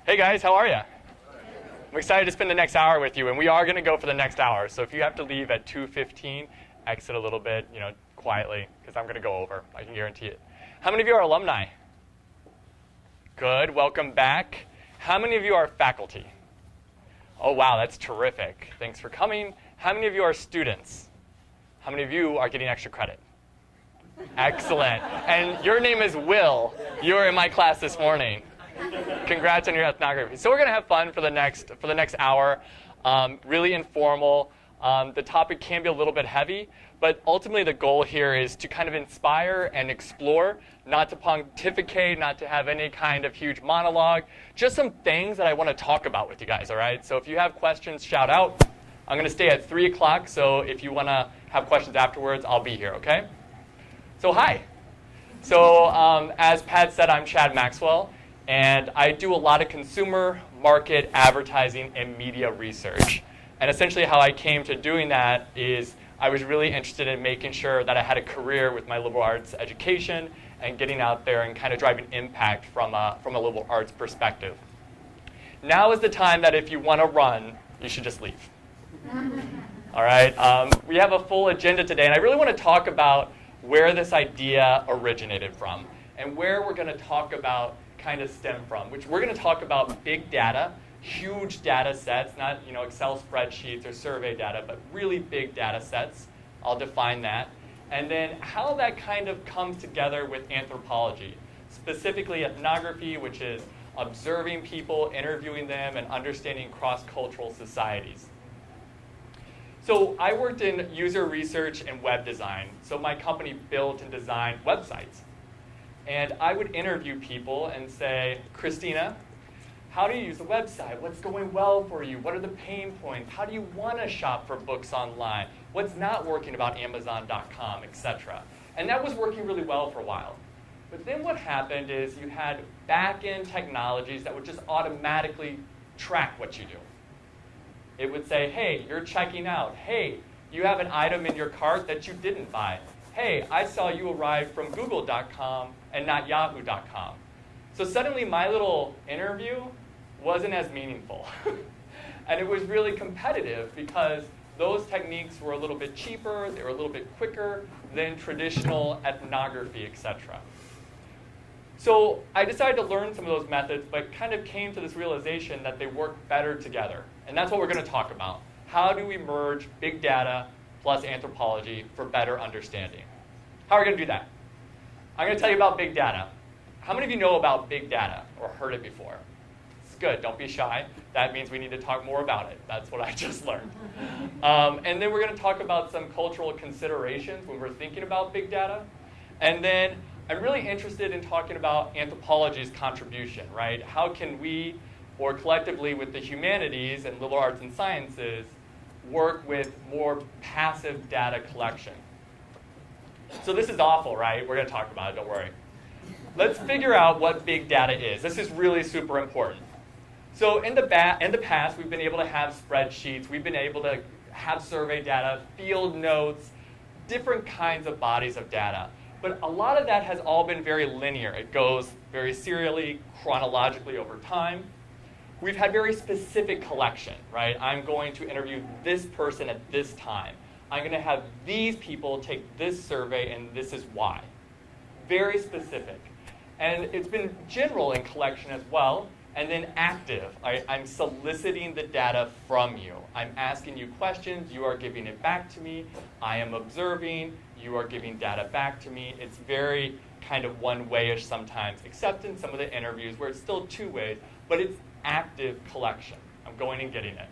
Hey guys, how are you? I'm excited to spend the next hour with you, and we are going to go for the next hour. So if you have to leave at 2:15, exit a little bit, quietly, because I'm going to go over. I can guarantee it. How many of you are alumni? Good, welcome back. How many of you are faculty? Oh wow, that's terrific. Thanks for coming. How many of you are students? How many of you are getting extra credit? Excellent. And your name is Will. You were in my class this morning. Congrats on your ethnography. So we're going to have fun for the next hour. Really informal. The topic can be a little bit heavy, but ultimately the goal here is to kind of inspire and explore, not to pontificate, not to have any kind of huge monologue, just some things that I want to talk about with you guys, all right? So if you have questions, shout out. I'm going to stay at 3 o'clock, so if you want to have questions afterwards, I'll be here, okay? So hi. So as Pat said, I'm Chad Maxwell, and I do a lot of consumer, market, advertising, and media research. And essentially how I came to doing that is I was really interested in making sure that I had a career with my liberal arts education and getting out there and kind of driving impact from a liberal arts perspective. Now is the time that if you want to run, you should just leave. All right, we have a full agenda today, and I really want to talk about where this idea originated from and where we're going to talk about kind of stem from, which we're going to talk about big data, huge data sets, not Excel spreadsheets or survey data, but really big data sets. I'll define that. And then how that kind of comes together with anthropology, specifically ethnography, which is observing people, interviewing them, and understanding cross-cultural societies. So I worked in user research and web design. So my company built and designed websites. And I would interview people and say, Christina, how do you use the website? What's going well for you? What are the pain points? How do you want to shop for books online? What's not working about Amazon.com, etc.? And that was working really well for a while. But then what happened is you had back-end technologies that would just automatically track what you do. It would say, hey, you're checking out. Hey, you have an item in your cart that you didn't buy. Hey, I saw you arrive from Google.com and not Yahoo.com. So suddenly my little interview wasn't as meaningful. And it was really competitive because those techniques were a little bit cheaper, they were a little bit quicker than traditional ethnography, etc. So I decided to learn some of those methods, but kind of came to this realization that they work better together. And that's what we're going to talk about. How do we merge big data plus anthropology for better understanding? How are we going to do that? I'm going to tell you about big data. How many of you know about big data or heard it before? It's good. Don't be shy. That means we need to talk more about it. That's what I just learned. And then we're going to talk about some cultural considerations when we're thinking about big data. And then I'm really interested in talking about anthropology's contribution, right? How can we, or collectively with the humanities and liberal arts and sciences, work with more passive data collection? So this is awful, right? We're going to talk about it, don't worry. Let's figure out what big data is. This is really super important. So in the past, we've been able to have spreadsheets. We've been able to have survey data, field notes, different kinds of bodies of data. But a lot of that has all been very linear. It goes very serially, chronologically over time. We've had very specific collection, right? I'm going to interview this person at this time. I'm going to have these people take this survey, and this is why. Very specific. And it's been general in collection as well, and then active. I'm soliciting the data from you. I'm asking you questions. You are giving it back to me. I am observing. You are giving data back to me. It's very kind of one-way-ish sometimes, except in some of the interviews where it's still two ways, but it's active collection. I'm going and getting it.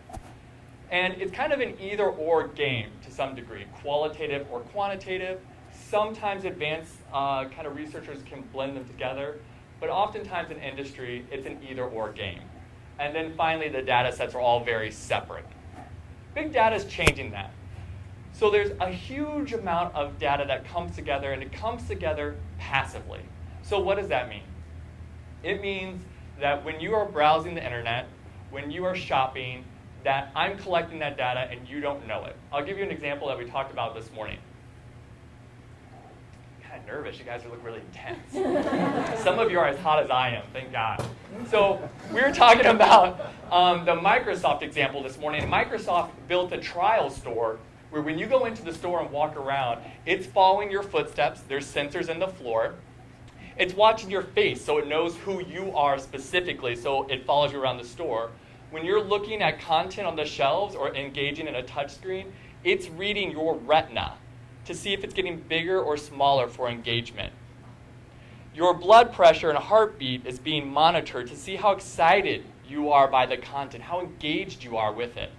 And it's kind of an either-or game to some degree, qualitative or quantitative. Sometimes advanced kind of researchers can blend them together, but oftentimes in industry, it's an either-or game. And then finally, the data sets are all very separate. Big data is changing that. So there's a huge amount of data that comes together, and it comes together passively. So what does that mean? It means that when you are browsing the internet, when you are shopping, that I'm collecting that data and you don't know it. I'll give you an example that we talked about this morning. God got nervous. You guys look really intense. Some of you are as hot as I am, thank God. So we were talking about the Microsoft example this morning. Microsoft built a trial store where when you go into the store and walk around, it's following your footsteps. There's sensors in the floor. It's watching your face, so it knows who you are specifically, so it follows you around the store. When you're looking at content on the shelves or engaging in a touch screen, it's reading your retina to see if it's getting bigger or smaller for engagement. Your blood pressure and heartbeat is being monitored to see how excited you are by the content, how engaged you are with it.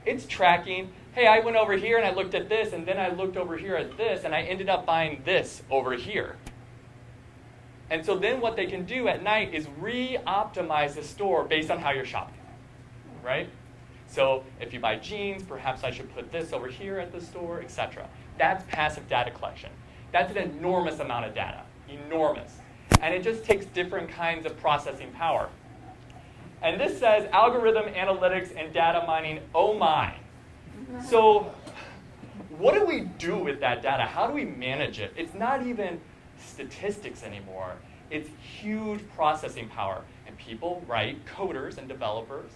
It's tracking, hey, I went over here and I looked at this, and then I looked over here at this, and I ended up buying this over here. And so then what they can do at night is re-optimize the store based on how you're shopping, right? So if you buy jeans, perhaps I should put this over here at the store, etc. That's passive data collection. That's an enormous amount of data, enormous. And it just takes different kinds of processing power. And this says algorithm, analytics, and data mining, oh my. So what do we do with that data? How do we manage it? It's not even statistics anymore. It's huge processing power. And people coders and developers,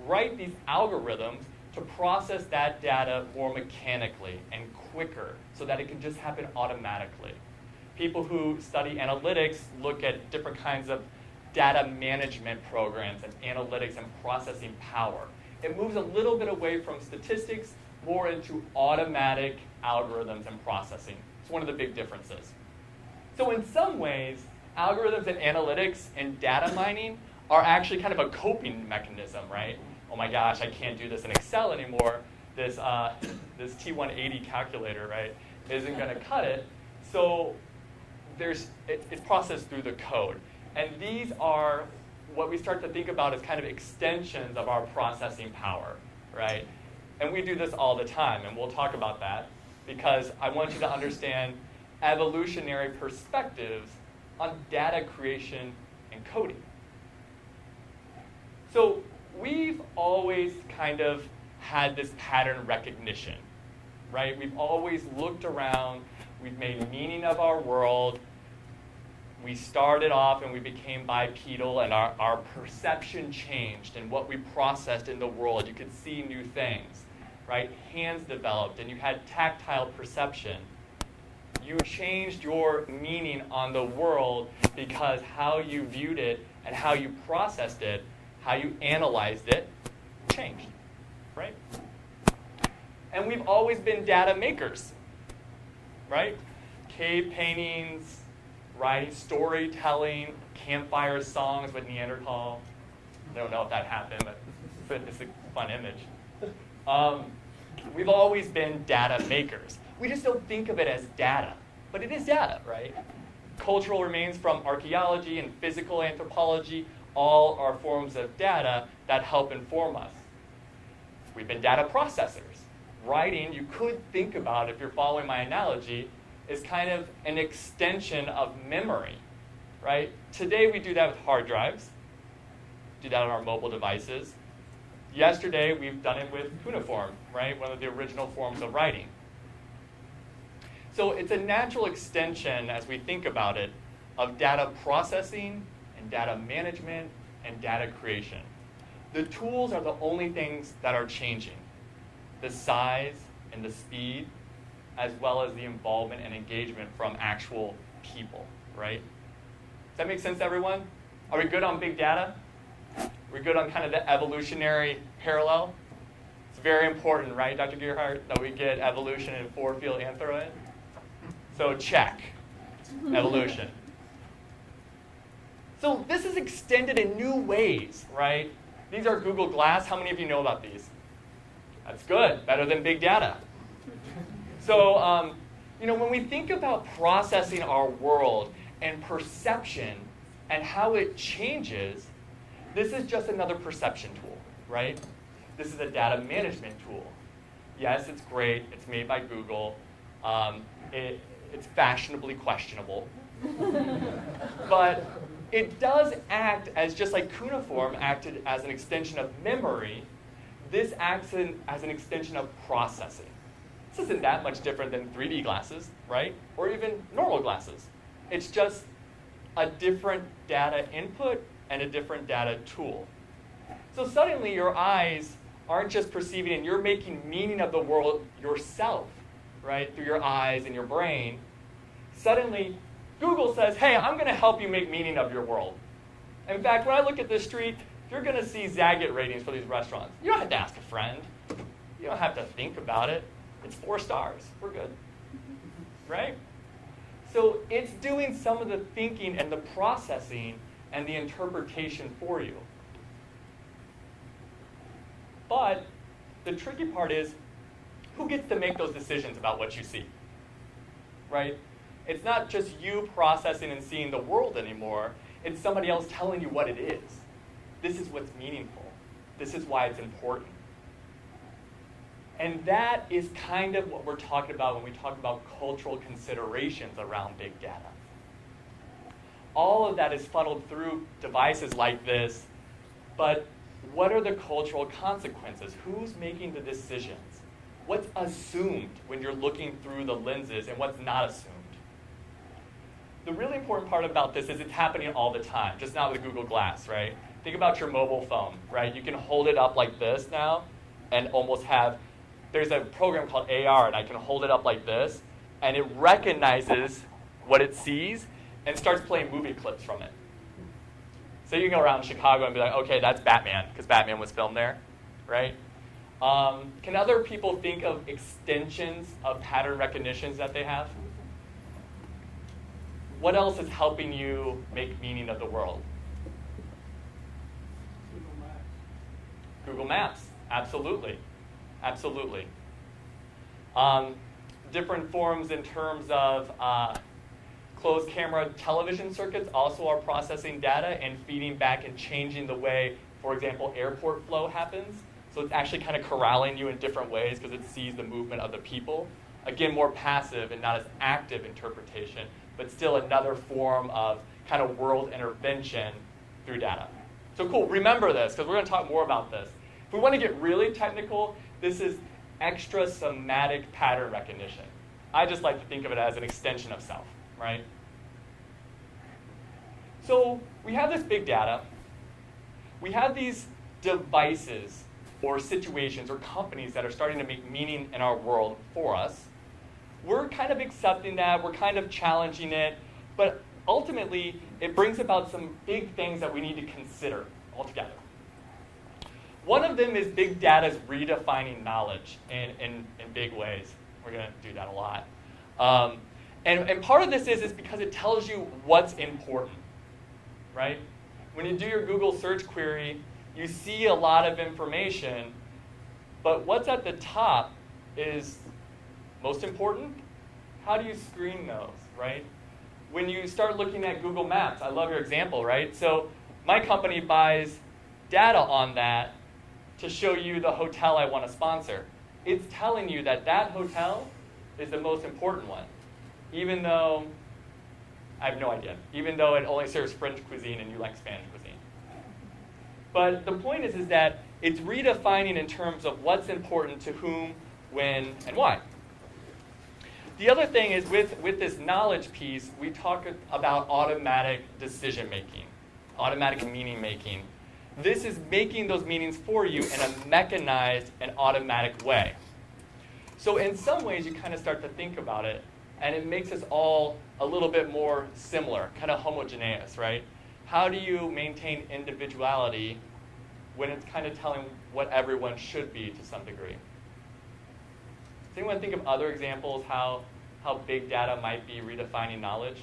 write these algorithms to process that data more mechanically and quicker so that it can just happen automatically. People who study analytics look at different kinds of data management programs and analytics and processing power. It moves a little bit away from statistics, more into automatic algorithms and processing. It's one of the big differences. So in some ways, algorithms and analytics and data mining are actually kind of a coping mechanism, right? Oh my gosh, I can't do this in Excel anymore. This T180 calculator, right, isn't going to cut it. So it's processed through the code. And these are what we start to think about as kind of extensions of our processing power, right? And we do this all the time, and we'll talk about that because I want you to understand evolutionary perspectives on data creation and coding. So we've always kind of had this pattern recognition, right? We've always looked around, we've made meaning of our world. We started off and we became bipedal, and our perception changed, and what we processed in the world, you could see new things, right? Hands developed, and you had tactile perception. You changed your meaning on the world because how you viewed it and how you processed it, how you analyzed it, changed, right? And we've always been data makers, right? Cave paintings, writing, storytelling, campfire songs with Neanderthal. I don't know if that happened, but it's a fun image. We've always been data makers. We just don't think of it as data, but it is data, right? Cultural remains from archaeology and physical anthropology all are forms of data that help inform us. We've been data processors. Writing, you could think about, if you're following my analogy, is kind of an extension of memory, right? Today we do that with hard drives, do that on our mobile devices. Yesterday we've done it with cuneiform, right? One of the original forms of writing. So it's a natural extension, as we think about it, of data processing and data management and data creation. The tools are the only things that are changing. The size and the speed, as well as the involvement and engagement from actual people, right? Does that make sense to everyone? Are we good on big data? We're good on kind of the evolutionary parallel? It's very important, right, Dr. Gearhart, that we get evolution in four-field anthro in? So check, evolution. So this is extended in new ways, right? These are Google Glass. How many of you know about these? That's good, better than big data. So, when we think about processing our world and perception and how it changes, this is just another perception tool, right? This is a data management tool. Yes, it's great. It's made by Google. It's fashionably questionable. But it does act as, just like cuneiform acted as an extension of memory, this acts as an extension of processing. This isn't that much different than 3D glasses, right? Or even normal glasses. It's just a different data input and a different data tool. So suddenly your eyes aren't just perceiving, and you're making meaning of the world yourself, right? Through your eyes and your brain. Suddenly, Google says, hey, I'm going to help you make meaning of your world. In fact, when I look at this street, you're going to see Zagat ratings for these restaurants. You don't have to ask a friend. You don't have to think about it. It's 4 stars. We're good. Right? So it's doing some of the thinking and the processing and the interpretation for you. But the tricky part is, who gets to make those decisions about what you see? Right? It's not just you processing and seeing the world anymore. It's somebody else telling you what it is. This is what's meaningful. This is why it's important. And that is kind of what we're talking about when we talk about cultural considerations around big data. All of that is funneled through devices like this, but what are the cultural consequences? Who's making the decisions? What's assumed when you're looking through the lenses and what's not assumed? The really important part about this is it's happening all the time, just not with Google Glass, right? Think about your mobile phone, right? You can hold it up like this now and almost have, there's a program called AR, and I can hold it up like this, and it recognizes what it sees and starts playing movie clips from it. So you can go around Chicago and be like, okay, that's Batman, because Batman was filmed there, right? Can other people think of extensions of pattern recognitions that they have? What else is helping you make meaning of the world? Google Maps, absolutely. Absolutely. Different forms in terms of closed camera television circuits also are processing data and feeding back and changing the way, for example, airport flow happens. So it's actually kind of corralling you in different ways because it sees the movement of the people. Again, more passive and not as active interpretation, but still another form of kind of world intervention through data. So cool, remember this, because we're going to talk more about this. If we want to get really technical, this is extra somatic pattern recognition. I just like to think of it as an extension of self, right? So we have this big data. We have these devices or situations or companies that are starting to make meaning in our world for us. We're kind of accepting that. We're kind of challenging it. But ultimately, it brings about some big things that we need to consider altogether. One of them is big data's redefining knowledge in big ways. We're going to do that a lot. And part of this is because it tells you what's important, right? When you do your Google search query, you see a lot of information, but what's at the top is most important. How do you screen those, right? When you start looking at Google Maps, I love your example, right? So my company buys data on that to show you the hotel I want to sponsor. It's telling you that that hotel is the most important one, even though, I have no idea, even though it only serves French cuisine and you like Spanish cuisine. But the point is that it's redefining in terms of what's important to whom, when, and why. The other thing is with this knowledge piece, we talk about automatic decision making, automatic meaning making. This is making those meanings for you in a mechanized and automatic way. So in some ways, you kind of start to think about it, and it makes us all a little bit more similar, kind of homogeneous, right? How do you maintain individuality when it's kind of telling what everyone should be to some degree? Does anyone think of other examples how big data might be redefining knowledge?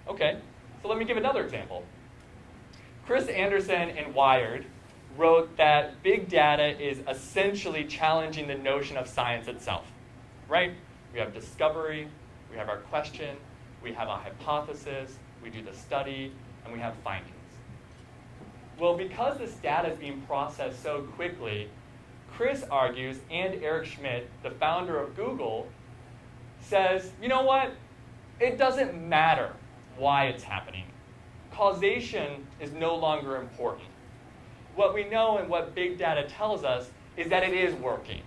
Okay, so let me give another example. Chris Anderson in Wired wrote that big data is essentially challenging the notion of science itself, right? We have discovery, we have our question, we have a hypothesis, we do the study, and we have findings. Well, because this data is being processed so quickly, Chris argues, and Eric Schmidt, the founder of Google, says, you know what? It doesn't matter why it's happening. Causation is no longer important. what we know and what big data tells us is that it is working.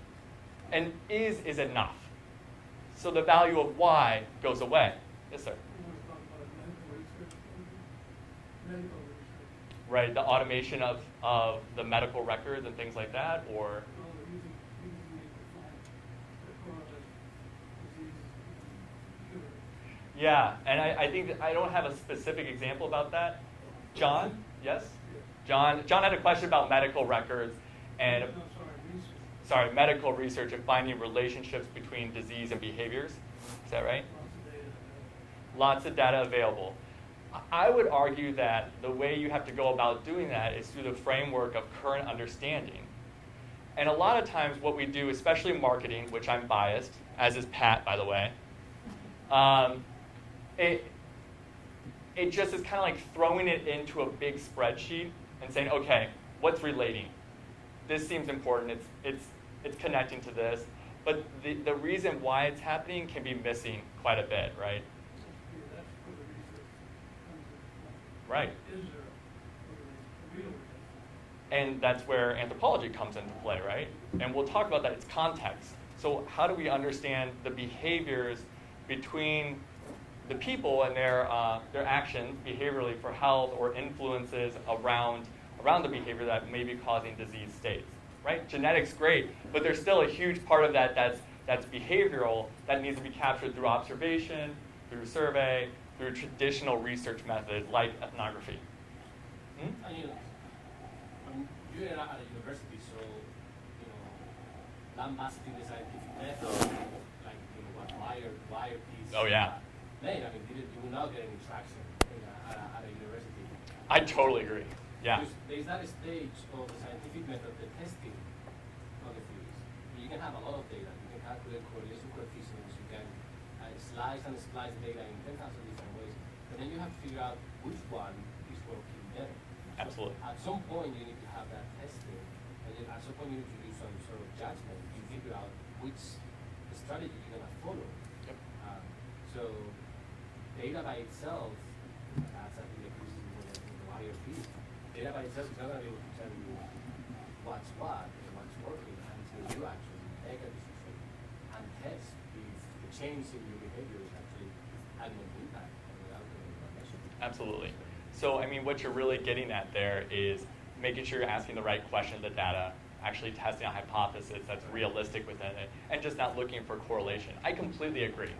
And is enough. So the value of why goes away. Yes, sir? Right, the automation of the medical records and things like that, or? Yeah, and I think that I don't have a specific example about that. John? Yes? John had a question about medical records and medical research and finding relationships between disease and behaviors. Is that right? Lots of data available. I would argue that the way you have to go about doing that is through the framework of current understanding. And a lot of times what we do, especially in marketing, which I'm biased, as is Pat, by the way, it just is kind of like throwing it into a big spreadsheet and saying, okay, what's relating? This seems important. It's connecting to this. But the reason why it's happening can be missing quite a bit, right? Right. And that's where anthropology comes into play, right? And we'll talk about that. It's context. So how do we understand the behaviors between the people and their actions behaviorally for health or influences around the behavior that may be causing disease states, right? Genetics, great, but there's still a huge part of that that's behavioral that needs to be captured through observation, through survey, through traditional research methods like ethnography. And you're at a university, so that must be the scientific method, like what wire piece. Oh yeah. Made. I mean, you will not get any traction at a university. I totally agree. Yeah. There's that stage of the scientific method, the testing of the theories. You can have a lot of data. You can calculate correlation coefficients. You can slice and splice data in 10,000 different ways. But then you have to figure out which one is working better. Absolutely. So at some point, you need to have that testing. And then at some point, you need to do some sort of judgment. You figure out which strategy you're going to follow. Yep. So data by itself, that's I think the criticism of the wire piece. Data by itself is not going to be able to tell you what's what and what's working until you actually make a decision and test if the change in your behavior is actually having an impact on the outcome of the measure. Absolutely. So, I mean, what you're really getting at there is making sure you're asking the right question of the data, actually testing a hypothesis that's realistic within it, and just not looking for correlation. I completely agree,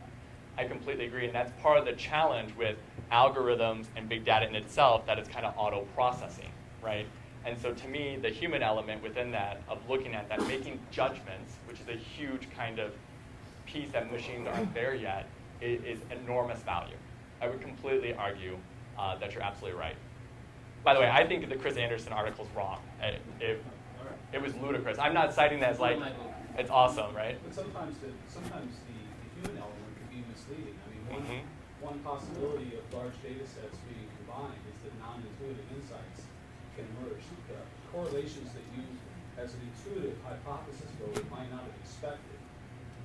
and that's part of the challenge with algorithms and big data in itself, that it's kind of auto-processing, right? And so to me, the human element within that, of looking at that, making judgments, which is a huge kind of piece that machines aren't there yet, is enormous value. I would completely argue that you're absolutely right. By the way, I think the Chris Anderson article is wrong. It was ludicrous. I'm not citing that as like, it's awesome, right? But sometimes the human element can be misleading. I mean, one possibility of large data sets being combined is that non-intuitive insights can emerge. The correlations that you, as an intuitive hypothesis builder, might not have expected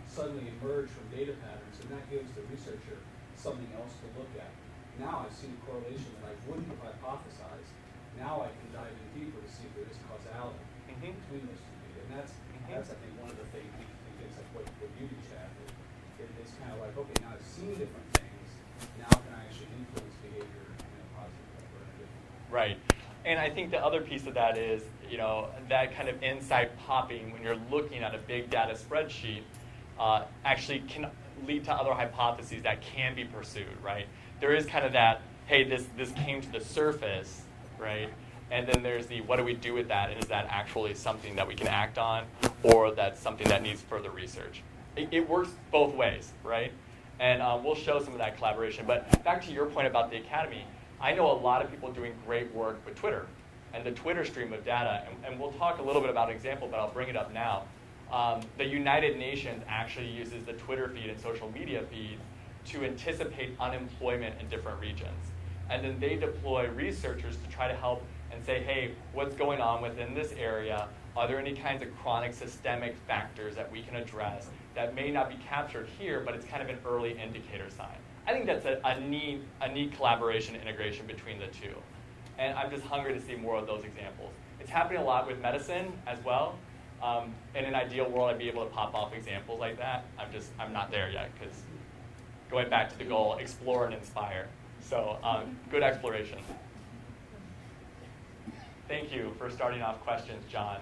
suddenly emerge from data patterns, and that gives the researcher something else to look at. Now I've seen a correlation that I wouldn't have hypothesized. Now I can dive in deeper to see if there is causality between those two data. And that's I think one of the things like what you do, Chad. It's kind of like, okay, now I've seen different things. Now can I actually influence behavior in a positive way or in a different way? Right. And I think the other piece of that is, that kind of insight popping when you're looking at a big data spreadsheet actually can lead to other hypotheses that can be pursued, right? There is kind of that, hey, this came to the surface, right? And then there's the, what do we do with that? And is that actually something that we can act on, or that's something that needs further research? It works both ways, right? And we'll show some of that collaboration. But back to your point about the academy, I know a lot of people doing great work with Twitter and the Twitter stream of data. And we'll talk a little bit about an example, but I'll bring it up now. The United Nations actually uses the Twitter feed and social media feed to anticipate unemployment in different regions. And then they deploy researchers to try to help and say, hey, what's going on within this area? Are there any kinds of chronic systemic factors that we can address that may not be captured here, but it's kind of an early indicator sign? I think that's a neat collaboration integration between the two. And I'm just hungry to see more of those examples. It's happening a lot with medicine as well. In an ideal world, I'd be able to pop off examples like that. I'm not there yet, because going back to the goal, explore and inspire. So good exploration. Thank you for starting off questions, John.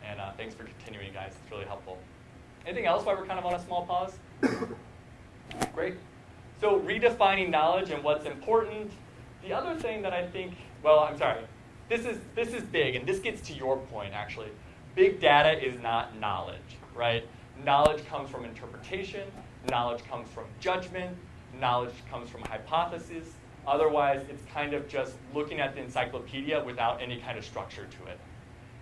And thanks for continuing, guys. It's really helpful. Anything else while we're kind of on a small pause? Great. So redefining knowledge and what's important. The other thing that I think, this is big, and this gets to your point, actually. Big data is not knowledge, right? Knowledge comes from interpretation. Knowledge comes from judgment. Knowledge comes from hypothesis. Otherwise, it's kind of just looking at the encyclopedia without any kind of structure to it.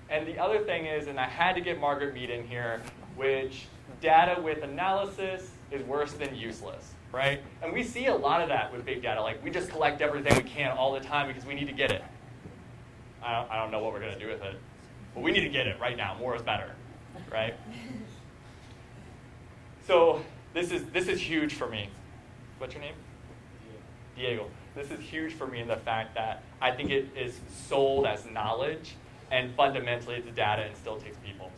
And the other thing is, and I had to get Margaret Mead in here, which data with analysis is worse than useless, right? And we see a lot of that with big data. Like, we just collect everything we can all the time because we need to get it. I don't know what we're going to do with it, but we need to get it right now. More is better, right? So this is huge for me. What's your name? Diego. This is huge for me in the fact that I think it is sold as knowledge, and fundamentally it's data and still takes people.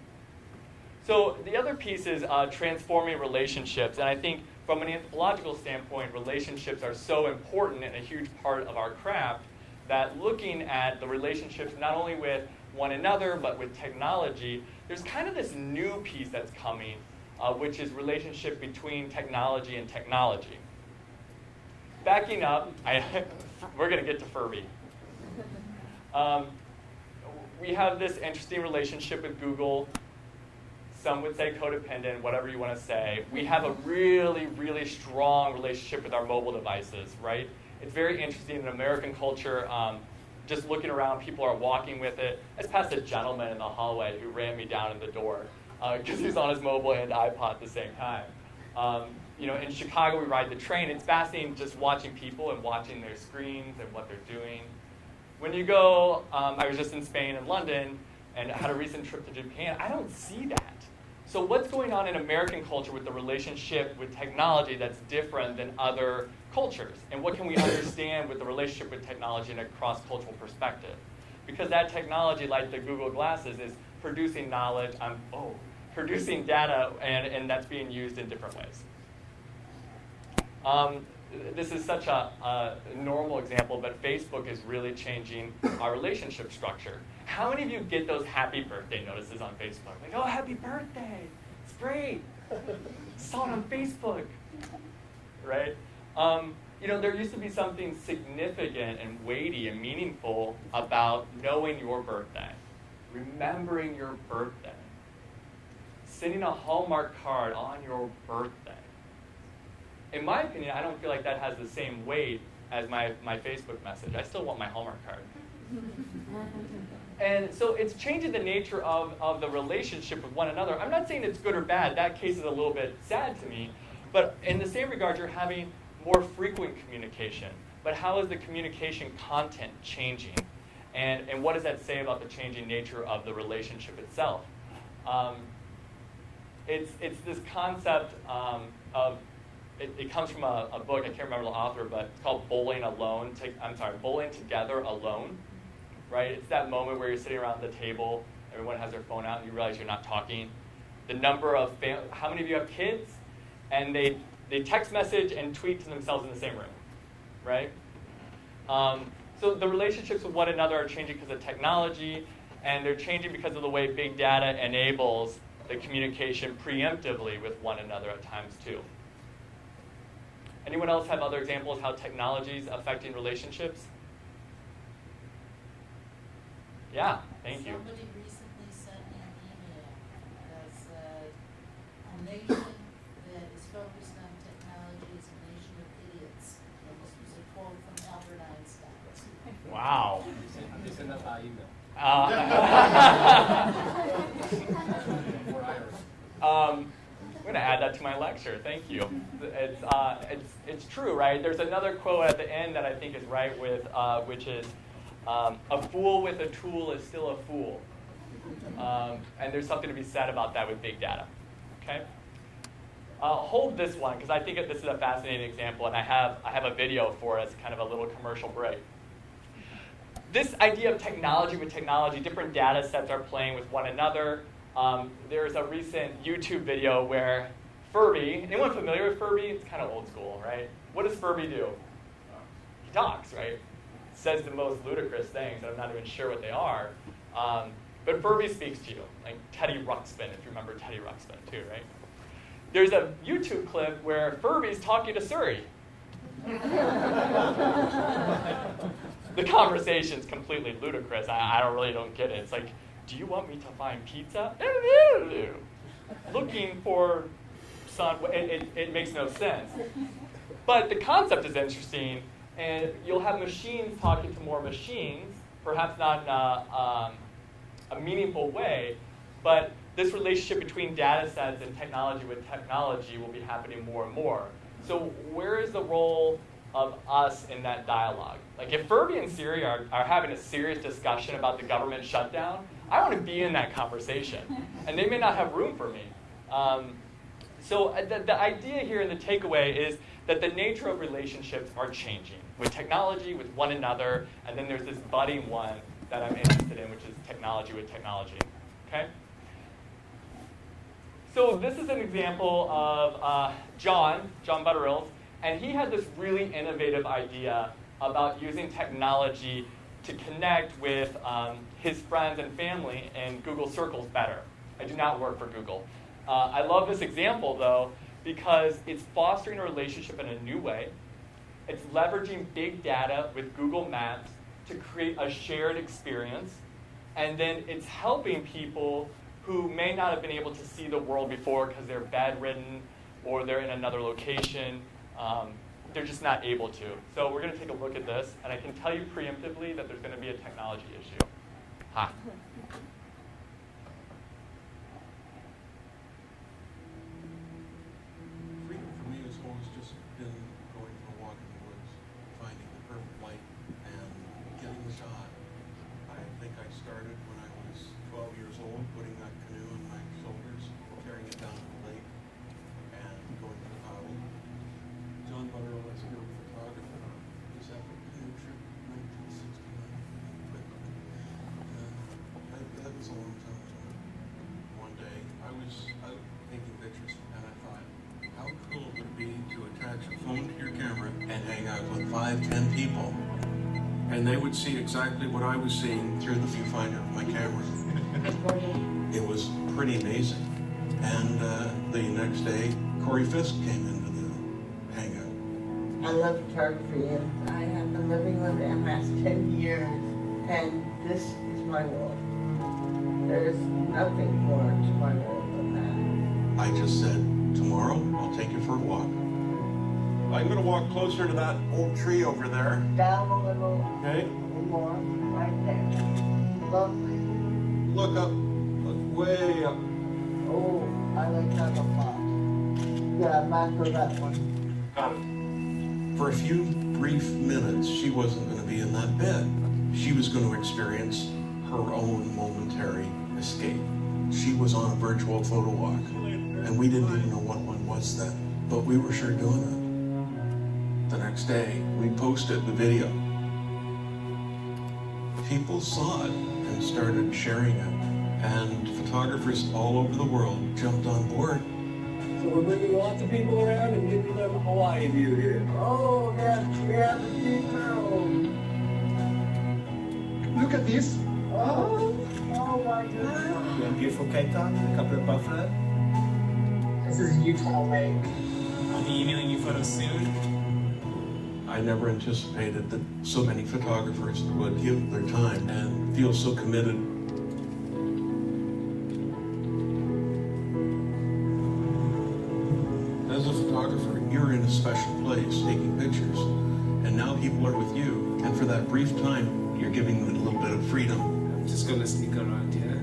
So the other piece is transforming relationships, and I think from an anthropological standpoint, relationships are so important and a huge part of our craft that looking at the relationships not only with one another but with technology, there's kind of this new piece that's coming, which is relationship between technology and technology. Backing up, we're going to get to Furby. We have this interesting relationship with Google. Some would say codependent, whatever you want to say. We have a really, really strong relationship with our mobile devices, right? It's very interesting in American culture. Just looking around, people are walking with it. I just passed a gentleman in the hallway who ran me down in the door because he was on his mobile and iPod at the same time. In Chicago, we ride the train. It's fascinating just watching people and watching their screens and what they're doing. When you go, I was just in Spain and London and had a recent trip to Japan. I don't see that. So what's going on in American culture with the relationship with technology that's different than other cultures? And what can we understand with the relationship with technology in a cross-cultural perspective? Because that technology, like the Google glasses, is producing knowledge, producing data, and that's being used in different ways. This is such a normal example, but Facebook is really changing our relationship structure. How many of you get those happy birthday notices on Facebook? Like, oh, happy birthday. It's great. Saw it on Facebook. Right? There used to be something significant and weighty and meaningful about knowing your birthday, remembering your birthday, sending a Hallmark card on your birthday. In my opinion, I don't feel like that has the same weight as my Facebook message. I still want my Hallmark card. And so it's changing the nature of the relationship with one another. I'm not saying it's good or bad. That case is a little bit sad to me. But in the same regard, you're having more frequent communication. But how is the communication content changing? And what does that say about the changing nature of the relationship itself? It's this concept of it comes from a book, I can't remember the author, but it's called Bowling Together Alone, right? It's that moment where you're sitting around the table, everyone has their phone out, and you realize you're not talking. The number of, how many of you have kids? And they text message and tweet to themselves in the same room, right? So the relationships with one another are changing because of technology, and they're changing because of the way big data enables the communication preemptively with one another at times too. Anyone else have other examples how technology is affecting relationships? Yeah, thank you. Somebody recently sent me an email that said, a nation that is focused on technology is a nation of idiots. And this was a quote from Albert Einstein. Wow. I'm just sending that by email. I'm going to add that to my lecture. Thank you. It's true, right? There's another quote at the end that I think is right with, which is, a fool with a tool is still a fool. And there's something to be said about that with big data. Okay? Hold this one, because I think that this is a fascinating example, and I have a video for us, kind of a little commercial break. this idea of technology with technology, different data sets are playing with one another. There's a recent YouTube video where Furby, anyone familiar with Furby? It's kind of old school, right? What does Furby do? He talks, right? Says the most ludicrous things, and I'm not even sure what they are. But Furby speaks to you, like Teddy Ruxpin, if you remember Teddy Ruxpin too, right? There's a YouTube clip where Furby's talking to Suri. The conversation's completely ludicrous. I don't get it. It's like, do you want me to find pizza? Looking for sun. It makes no sense. But the concept is interesting, and you'll have machines talking to more machines, perhaps not in a meaningful way, but this relationship between data sets and technology with technology will be happening more and more. So where is the role of us in that dialogue? Like if Furby and Siri are having a serious discussion about the government shutdown, I want to be in that conversation. And they may not have room for me. So the idea here and the takeaway is that the nature of relationships are changing with technology, with one another, and then there's this budding one that I'm interested in, which is technology with technology. Okay? So this is an example of John Butterills, and he had this really innovative idea about using technology to connect with his friends and family in Google Circles better. I do not work for Google. I love this example, though, because it's fostering a relationship in a new way. It's leveraging big data with Google Maps to create a shared experience, and then it's helping people who may not have been able to see the world before because they're bedridden or they're in another location. They're just not able to. So we're going to take a look at this, and I can tell you preemptively that there's going to be a technology issue. Ha. Freedom for me has always just been going for a walk in the woods, finding the perfect light, and getting the shot. I think I started when I was 12 years old, putting that canoe on my shoulders, carrying it down to the lake, and going to the paddle. John Butterill was a real photographer. His epic canoe trip, 1969. That was a long time ago. One day, I was out taking pictures, and I thought, how cool would it be to attach a phone to your camera and hang out with 5-10 people, and they would see exactly what I was seeing through the viewfinder of my camera. It was pretty amazing. And the next day, Corey Fisk came into the hangout. I love photography, and I have been living with MS 10 years, and this is my world. There is nothing more to my world than that. I just said, tomorrow, I'll take you for a walk. I'm going to walk closer to that old tree over there. Down a little, Okay? a little more, right there. Lovely. Look up. Look way up. Oh, I like that a lot. Yeah, macro that one. For a few brief minutes, she wasn't going to be in that bed. She was going to experience her own momentary escape. She was on a virtual photo walk, and we didn't even know what one was then, but we were sure doing it. The next day, we posted the video. People saw it and started sharing it, and photographers all over the world jumped on board. So we're bringing lots of people around and giving them a Hawaii view here. Oh, yes, we have the detail. Look at this. Oh my goodness. A beautiful Cape Town, a couple of buffalo. This is Utah Lake. I'll be emailing you photos soon. I never anticipated that so many photographers would give their time and feel so committed. As a photographer, you're in a special place taking pictures, and now people are with you, and for that brief time, you're giving them a little bit of freedom. I'm just gonna sneak around here.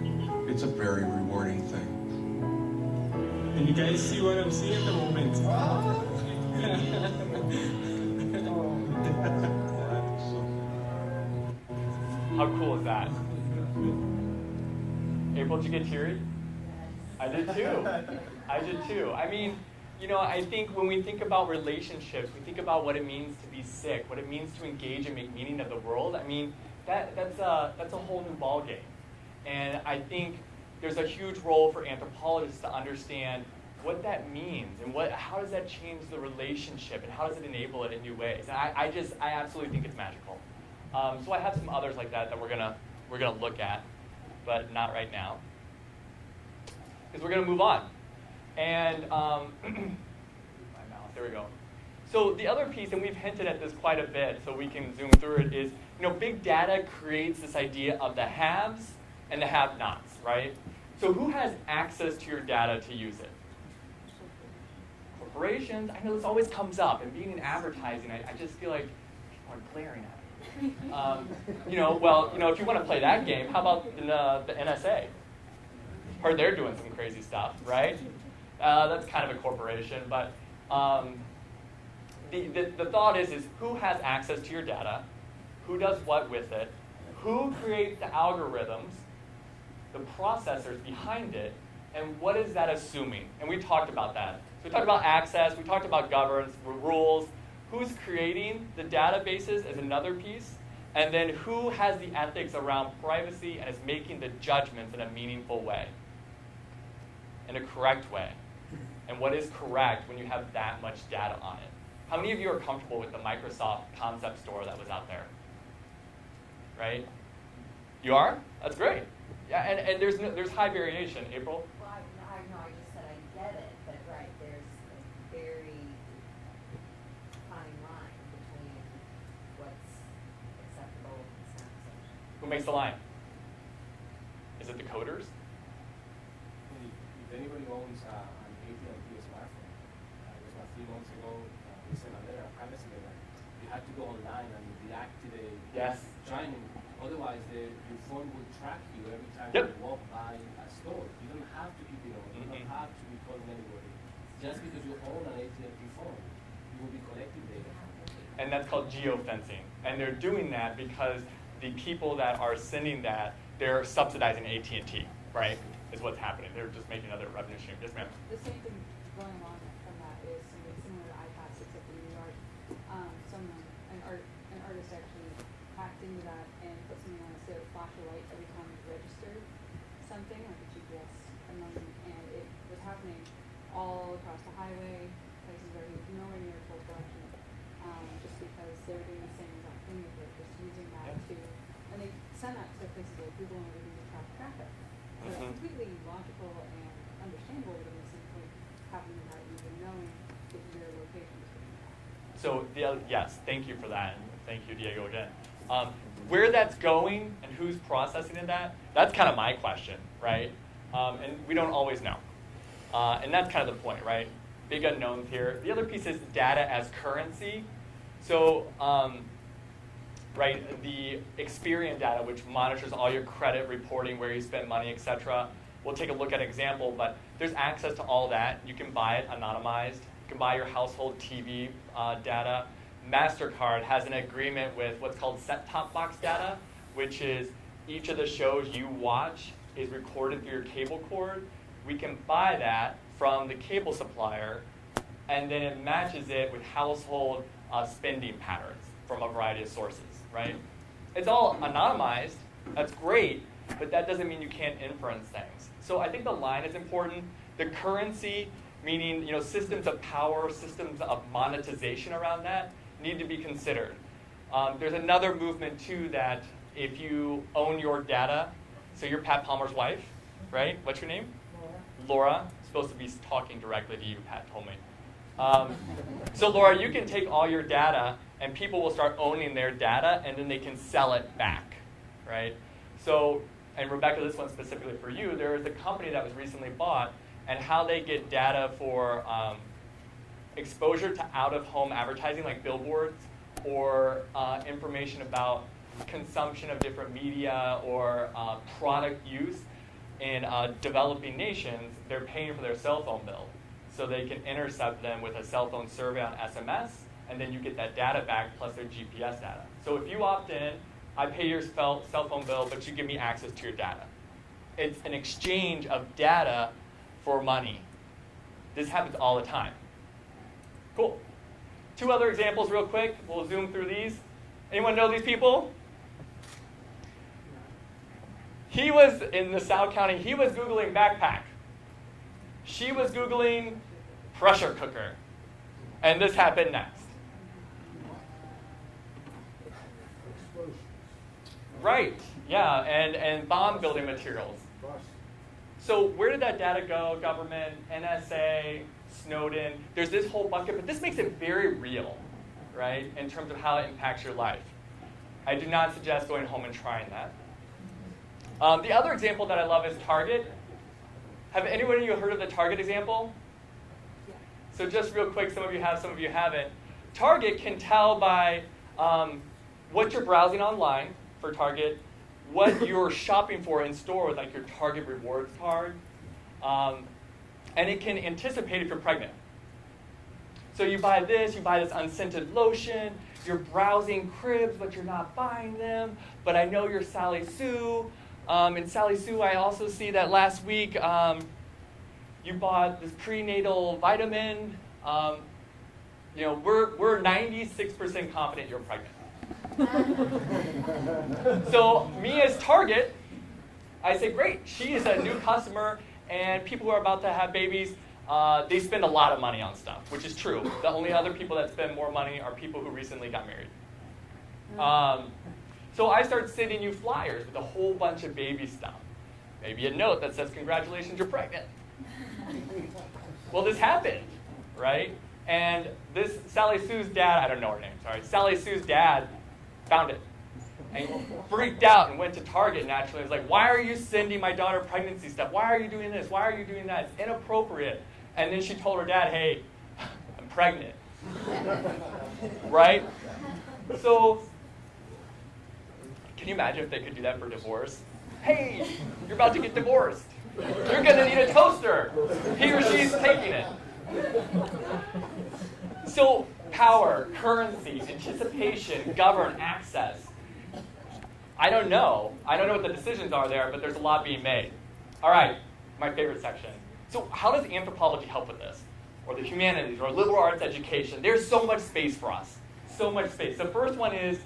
It's a very rewarding thing. And you guys see what I'm seeing at the moment. How cool is that? April, did you get teary? I did too. I did too. I mean, you know, I think when we think about relationships, we think about what it means to be sick, what it means to engage and make meaning of the world. I mean, that's a whole new ballgame. And I think there's a huge role for anthropologists to understand what that means and how does that change the relationship and how does it enable it in new ways. And I absolutely think it's magical. So I have some others like that we're gonna look at, but not right now, because we're gonna move on. And my mouse, there we go. So the other piece, and we've hinted at this quite a bit, so we can zoom through it, is big data creates this idea of the haves and the have-nots, right? So who has access to your data to use it? Corporations. I know this always comes up, and being in advertising, I just feel like people are glaring at me. If you want to play that game, how about the NSA? Heard they're doing some crazy stuff, right? That's kind of a corporation, but the thought is who has access to your data, who does what with it, who creates the algorithms, the processors behind it, and what is that assuming? And we talked about that. So we talked about access, we talked about governance, rules, who's creating the databases is another piece, and then who has the ethics around privacy and is making the judgments in a meaningful way, in a correct way. And what is correct when you have that much data on it? How many of you are comfortable with the Microsoft concept store that was out there? Right? You are? That's great. Yeah, and there's high variation. April? Well, I know, I just said I get it, but right, there's a very fine line between what's acceptable and what's not acceptable. Who makes the line? Is it the coders? If anybody owns an AT&T smartphone, it was 3 months ago, we sent a letter, a privacy letter. You had to go online and deactivate joining. Otherwise, your phone will track you every time you walk by a store. You don't have to keep it on. You don't have to be calling anybody. Just because you own an AT&T phone, you will be collecting data. And that's called geofencing. And they're doing that because the people that are sending that, they're subsidizing AT&T, right? Is what's happening. They're just making another revenue stream. Yes, ma'am. The same thing going on from that is something similar to iPads, except in New York. An artist actually hacked into that and put something on it so it would flash a light every time you registered something, like a GPS, and it was happening all across the highway, places where he was nowhere near full production, just because they were doing the same exact thing with it, just using that and they send that to places like Google and everything to track traffic. So it's completely logical and understandable, but at the same point, happening without even knowing if your location is being tracked. So yes, thank you for that. Thank you, Diego, again. Where that's going and who's processing that's kind of my question, right? And we don't always know. And that's kind of the point, right? Big unknowns here. The other piece is data as currency. So, the Experian data, which monitors all your credit reporting, where you spend money, etc. We'll take a look at an example, but there's access to all that. You can buy it anonymized. You can buy your household TV data. MasterCard has an agreement with what's called set-top box data, which is each of the shows you watch is recorded through your cable cord. We can buy that from the cable supplier, and then it matches it with household spending patterns from a variety of sources, right? It's all anonymized. That's great, but that doesn't mean you can't inference things. So I think the line is important. The currency, meaning systems of power, systems of monetization around that, need to be considered. There's another movement too that if you own your data, so you're Pat Palmer's wife, right? What's your name? Laura. Supposed to be talking directly to you, Pat told me. So Laura, you can take all your data and people will start owning their data and then they can sell it back, right? So, and Rebecca, this one specifically for you, there is a company that was recently bought and how they get data for exposure to out-of-home advertising like billboards or information about consumption of different media or product use in developing nations, they're paying for their cell phone bill. So they can intercept them with a cell phone survey on SMS, and then you get that data back plus their GPS data. So if you opt in, I pay your cell phone bill, but you give me access to your data. It's an exchange of data for money. This happens all the time. Cool. 2 other examples real quick. We'll zoom through these. Anyone know these people? He was in LaSalle County, he was Googling backpack. She was Googling pressure cooker. And this happened next. Right, yeah, and bomb building materials. So where did that data go? Government, NSA, Snowden. There's this whole bucket, but this makes it very real, right, in terms of how it impacts your life. I do not suggest going home and trying that. The other example that I love is Target. Have anyone of you heard of the Target example? So just real quick, some of you have, some of you haven't. Target can tell by what you're browsing online for Target, what you're shopping for in store with like your Target rewards card, and it can anticipate if you're pregnant. So you buy this unscented lotion, you're browsing cribs, but you're not buying them, but I know you're Sally Sue. And Sally Sue, I also see that last week you bought this prenatal vitamin. We're 96% confident you're pregnant. So me as Target, I say, great, she is a new customer, and people who are about to have babies, they spend a lot of money on stuff, which is true. The only other people that spend more money are people who recently got married. So I start sending you flyers with a whole bunch of baby stuff. Maybe a note that says, congratulations, you're pregnant. Well, this happened, right? And this Sally Sue's dad, I don't know her name, sorry. Sally Sue's dad found it. And he freaked out and went to Target naturally. He was like, why are you sending my daughter pregnancy stuff? Why are you doing this? Why are you doing that? It's inappropriate. And then she told her dad, hey, I'm pregnant. Right? So, can you imagine if they could do that for divorce? Hey, you're about to get divorced. You're going to need a toaster. He or she's taking it. So, power, currency, anticipation, govern, access. I don't know what the decisions are there, but there's a lot being made. All right, my favorite section. So how does anthropology help with this? Or the humanities, or liberal arts education? There's so much space for us. So much space. The first one is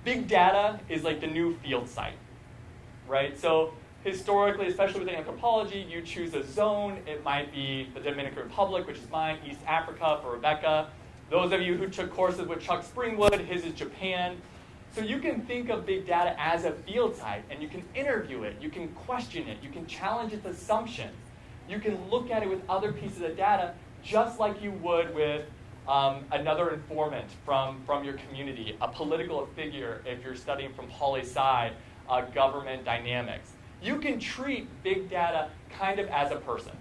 big data is like the new field site, right? So historically, especially with anthropology, you choose a zone. It might be the Dominican Republic, which is mine, East Africa for Rebecca. Those of you who took courses with Chuck Springwood, his is Japan. So you can think of big data as a field site, and you can interview it, you can question it, you can challenge its assumptions. You can look at it with other pieces of data, just like you would with another informant from your community, a political figure if you're studying from poli-sci, government dynamics. You can treat big data kind of as a person.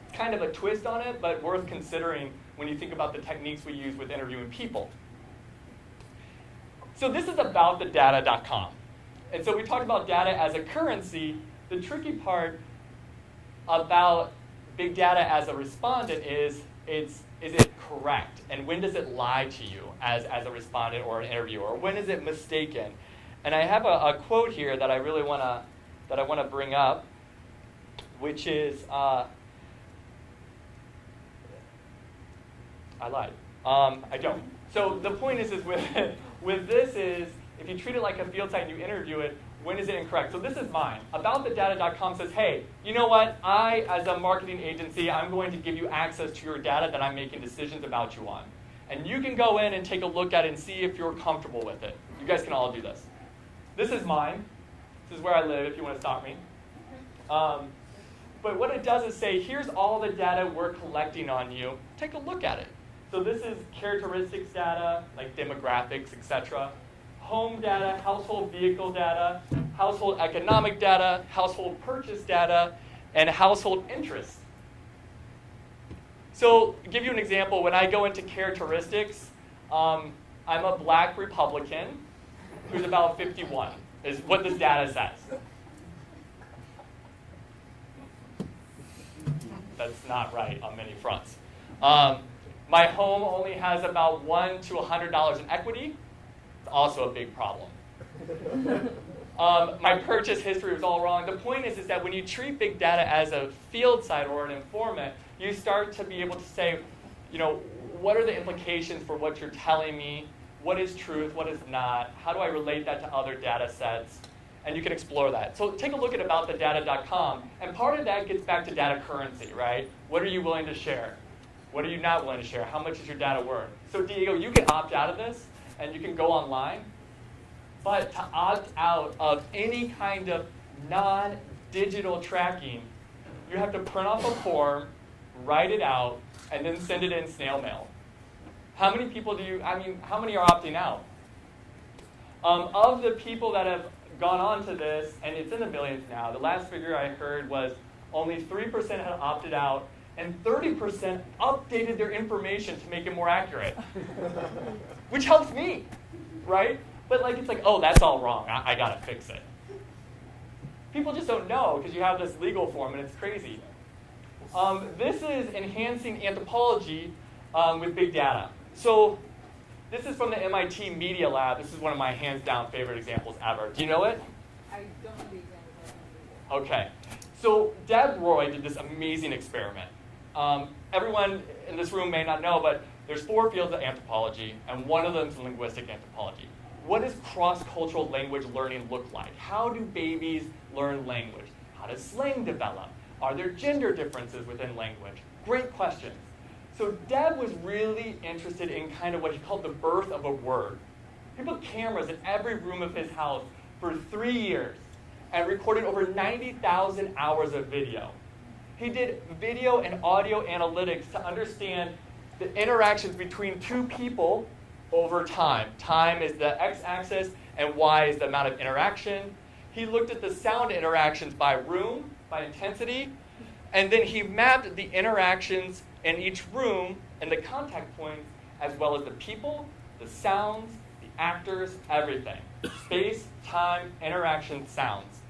It's kind of a twist on it, but worth considering when you think about the techniques we use with interviewing people. So this is about the data.com. And so we talked about data as a currency. The tricky part about big data as a respondent is it correct? And when does it lie to you as a respondent or an interviewer? Or when is it mistaken? And I have a quote here that I really want to bring up, which is, I lied. I don't. So the point is with this is, if you treat it like a field site and you interview it, when is it incorrect? So this is mine. AboutTheData.com says, hey, you know what? I, as a marketing agency, I'm going to give you access to your data that I'm making decisions about you on. And you can go in and take a look at it and see if you're comfortable with it. You guys can all do this. This is mine. This is where I live if you want to stop me. But what it does is say, here's all the data we're collecting on you. Take a look at it. So this is characteristics data, like demographics, etc. Home data, household vehicle data, household economic data, household purchase data, and household interest. So to give you an example, when I go into characteristics, I'm a black Republican who's about 51, is what this data says. That's not right on many fronts. My home only has about $100 to $100 in equity. It's also a big problem. My purchase history was all wrong. The point is that when you treat big data as a field site or an informant, you start to be able to say, what are the implications for what you're telling me? What is truth? What is not? How do I relate that to other data sets? and you can explore that. So take a look at aboutthedata.com, and part of that gets back to data currency, right? What are you willing to share? What are you not willing to share? How much is your data worth? So Diego, you can opt out of this, and you can go online, but to opt out of any kind of non-digital tracking, you have to print off a form, write it out, and then send it in snail mail. How many people how many are opting out? Of the people that have gone on to this, and it's in the millions now, the last figure I heard was only 3% had opted out, and 30% updated their information to make it more accurate. Which helps me, right? But it's like, oh, that's all wrong. I gotta fix it. People just don't know because you have this legal form, and it's crazy. This is enhancing anthropology with big data. So this is from the MIT Media Lab. This is one of my hands-down favorite examples ever. Do you know it? I don't know the example. Okay. So Deb Roy did this amazing experiment. Everyone in this room may not know, but there's 4 fields of anthropology, and one of them is linguistic anthropology. What does cross-cultural language learning look like? How do babies learn language? How does slang develop? Are there gender differences within language? Great questions. So Deb was really interested in kind of what he called the birth of a word. He put cameras in every room of his house for 3 years and recorded over 90,000 hours of video. He did video and audio analytics to understand the interactions between 2 people over time. Time is the x-axis, and y is the amount of interaction. He looked at the sound interactions by room, by intensity, and then he mapped the interactions in each room and the contact points, as well as the people, the sounds, the actors, everything. Space, time, interaction, sounds.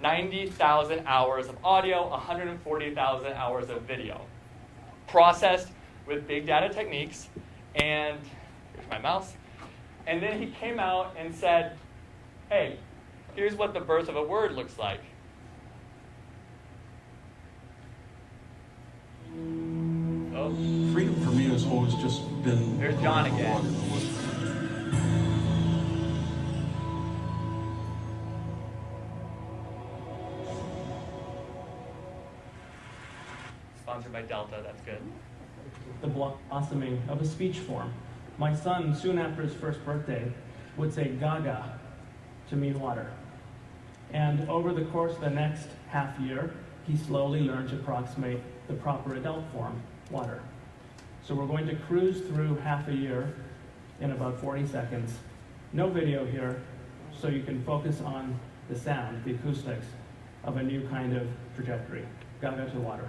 90,000 hours of audio, 140,000 hours of video. Processed with big data techniques, and here's my mouse. And then he came out and said, hey, here's what the birth of a word looks like. Oh. Freedom for me has always just been... There's John again. walk in the woods. Sponsored by Delta, that's good. The blossoming of a speech form. My son, soon after his first birthday, would say gaga to mean water. And over the course of the next half year, he slowly learned to approximate the proper adult form, water. So we're going to cruise through half a year in about 40 seconds. No video here, so you can focus on the sound, the acoustics of a new kind of trajectory. Gaga to water.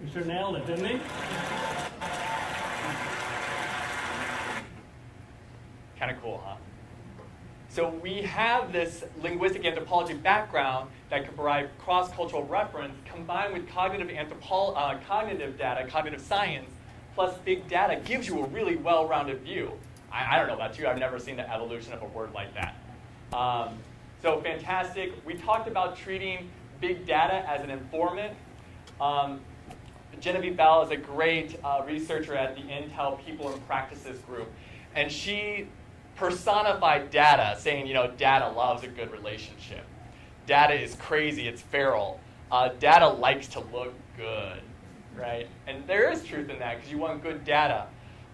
You sure nailed it, didn't he? Kind of cool, huh? So we have this linguistic anthropology background that can provide cross-cultural reference combined with cognitive data, cognitive science, plus big data gives you a really well-rounded view. I don't know about you, I've never seen the evolution of a word like that. So fantastic. We talked about treating big data as an informant. Genevieve Bell is a great researcher at the Intel People and Practices group, and she personified data, saying, data loves a good relationship. Data is crazy, it's feral. Data likes to look good, right? And there is truth in that because you want good data.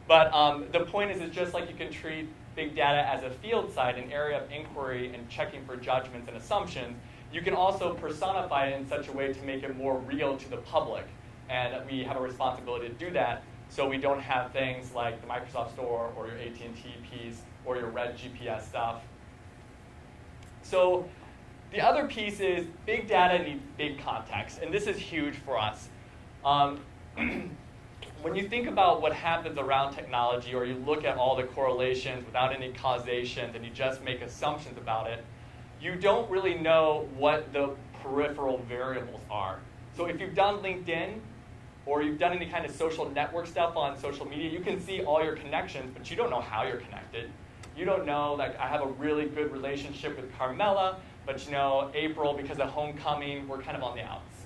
But the point is, it's just like you can treat big data as a field site, an area of inquiry and checking for judgments and assumptions. You can also personify it in such a way to make it more real to the public. And we have a responsibility to do that so we don't have things like the Microsoft Store or your AT&T piece or your red GPS stuff. So the other piece is big data needs big context, and this is huge for us. When you think about what happens around technology, or you look at all the correlations without any causations, and you just make assumptions about it, you don't really know what the peripheral variables are. So if you've done LinkedIn, or you've done any kind of social network stuff on social media, you can see all your connections, but you don't know how you're connected. You don't know, like, I have a really good relationship with Carmela, but you know, April, because of homecoming, we're kind of on the outs.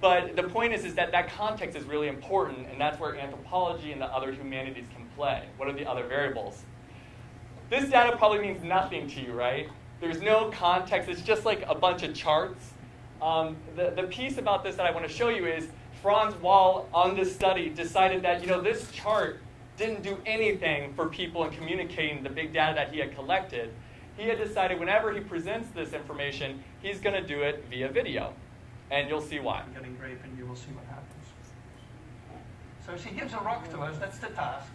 But the point is that that context is really important, and that's where anthropology and the other humanities can play. What are the other variables? This data probably means nothing to you, right? There's no context. It's just like a bunch of charts. The piece about this that I want to show you is Franz, while on this study, decided that, you know, this chart didn't do anything for people in communicating the big data that he had collected. He had decided whenever he presents this information, he's going to do it via video. And you'll see why. I'm getting grape and you will see what happens. So she gives a rock to us, that's the task.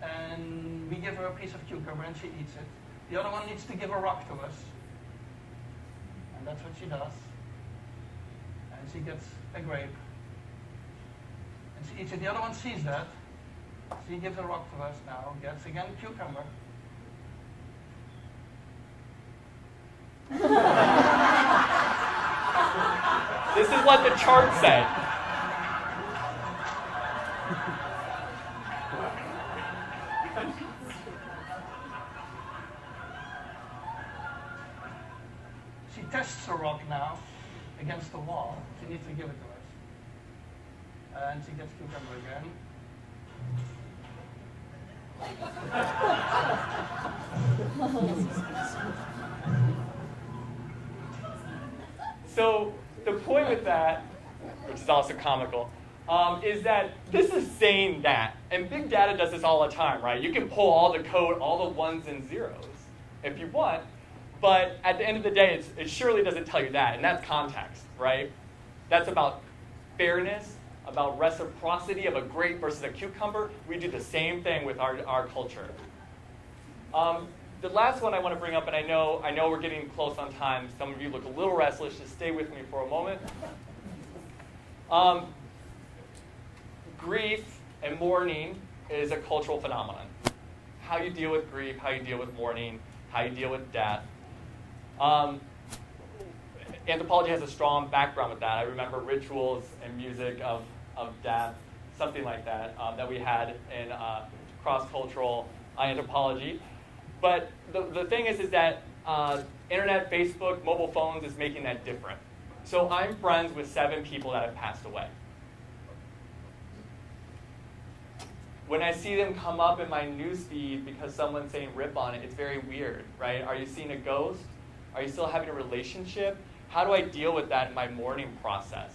And we give her a piece of cucumber and she eats it. The other one needs to give a rock to us. And that's what she does. And she gets a grape. And she eats it. The other one sees that. She gives a rock to us now, gets again cucumber. This is what the chart said. She tests a rock now against the wall. She needs to give it to us. And she gets cucumber again. So the point with that, which is also comical, is that this is saying that. And big data does this all the time, right? You can pull all the code, all the ones and zeros, if you want. But at the end of the day, it surely doesn't tell you that. And that's context, right? That's about fairness, about reciprocity of a grape versus a cucumber. We do the same thing with our culture. The last one I want to bring up, and I know we're getting close on time. Some of you look a little restless. Just stay with me for a moment. Grief and mourning is a cultural phenomenon. How you deal with grief, how you deal with mourning, how you deal with death. Anthropology has a strong background with that. I remember rituals and music of death, something like that, that we had in cross-cultural anthropology. But the thing is that internet, Facebook, mobile phones is making that different. So I'm friends with 7 people that have passed away. When I see them come up in my newsfeed because someone's saying rip on it, it's very weird, right? Are you seeing a ghost? Are you still having a relationship? How do I deal with that in my mourning process?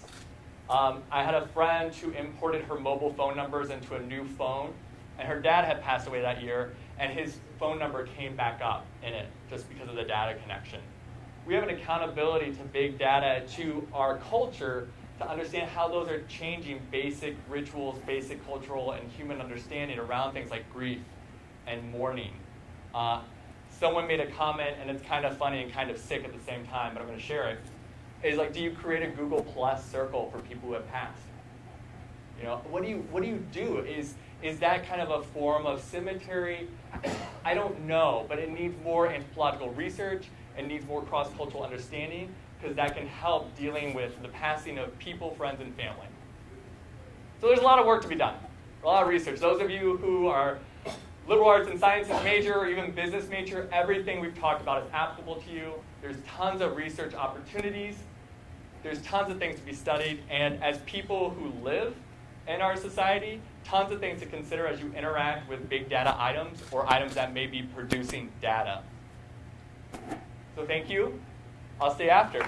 I had a friend who imported her mobile phone numbers into a new phone, and her dad had passed away that year, and his phone number came back up in it just because of the data connection. We have an accountability to big data, to our culture, to understand how those are changing basic rituals, basic cultural and human understanding around things like grief and mourning. Someone made a comment, and it's kind of funny and kind of sick at the same time, but I'm going to share it. Is like, do you create a Google Plus circle for people who have passed? You know, what do you do? Is that kind of a form of cemetery? I don't know, but it needs more anthropological research. It needs more cross-cultural understanding, because that can help dealing with the passing of people, friends, and family. So there's a lot of work to be done, a lot of research. Those of you who are liberal arts and sciences major, or even business major, everything we've talked about is applicable to you. There's tons of research opportunities. There's tons of things to be studied. And as people who live in our society, tons of things to consider as you interact with big data items or items that may be producing data. So thank you. I'll stay after.